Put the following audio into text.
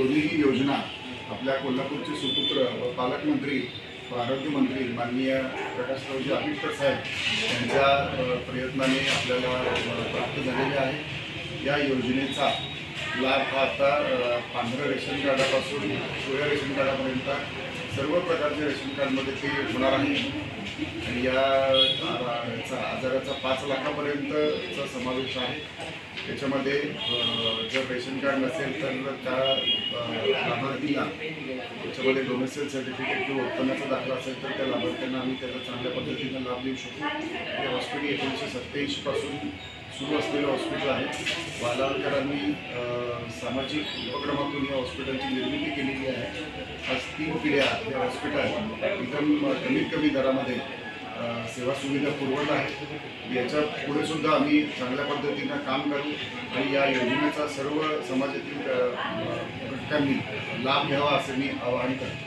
दोन्ही योजना आपल्या कोल्हापूरचे सुपुत्र व पालकमंत्री व आरोग्यमंत्री माननीय प्रकाशरावजी आंबेडकर साहेब यांच्या प्रयत्नाने आपल्याला प्राप्त झालेले आहे। या योजनेचा लाभ हा आता पांढऱ्या रेशन कार्डापासून पिवळ्या रेशन कार्डापर्यंत सर्व प्रकारच्या रेशन कार्डमध्ये ते होणार आहे आणि याचा आजाराचा 5 लाखापर्यंतचा समावेश आहे। त्याच्यामध्ये जर रेशन कार्ड नसेल तर त्या लाभार्थीला त्याच्यामध्ये डोमेसाईल सर्टिफिकेट किंवा उत्पन्नाचा दाखला असेल तर त्या लाभार्थ्यांना आम्ही त्याचा चांगल्या पद्धतीनं लाभ देऊ शकतो। हे हॉस्पिटल 1987 पासून सुरू असलेलं हॉस्पिटल आहे। वालावलकरांनी सामाजिक उपक्रमातून या हॉस्पिटलची निर्मिती केलेली आहे। आज 3 पिढ्या हे हॉस्पिटल एकदम कमीत कमी दरामध्ये सेवा सुविधा पुरवत आहे। याच्या पुढे सुद्धा आम्ही चांगल्या पद्धतीनं काम करू आणि या योजनेचा सर्व समाजातील घटकांनी लाभ घ्यावा असं मी आवाहन करतो।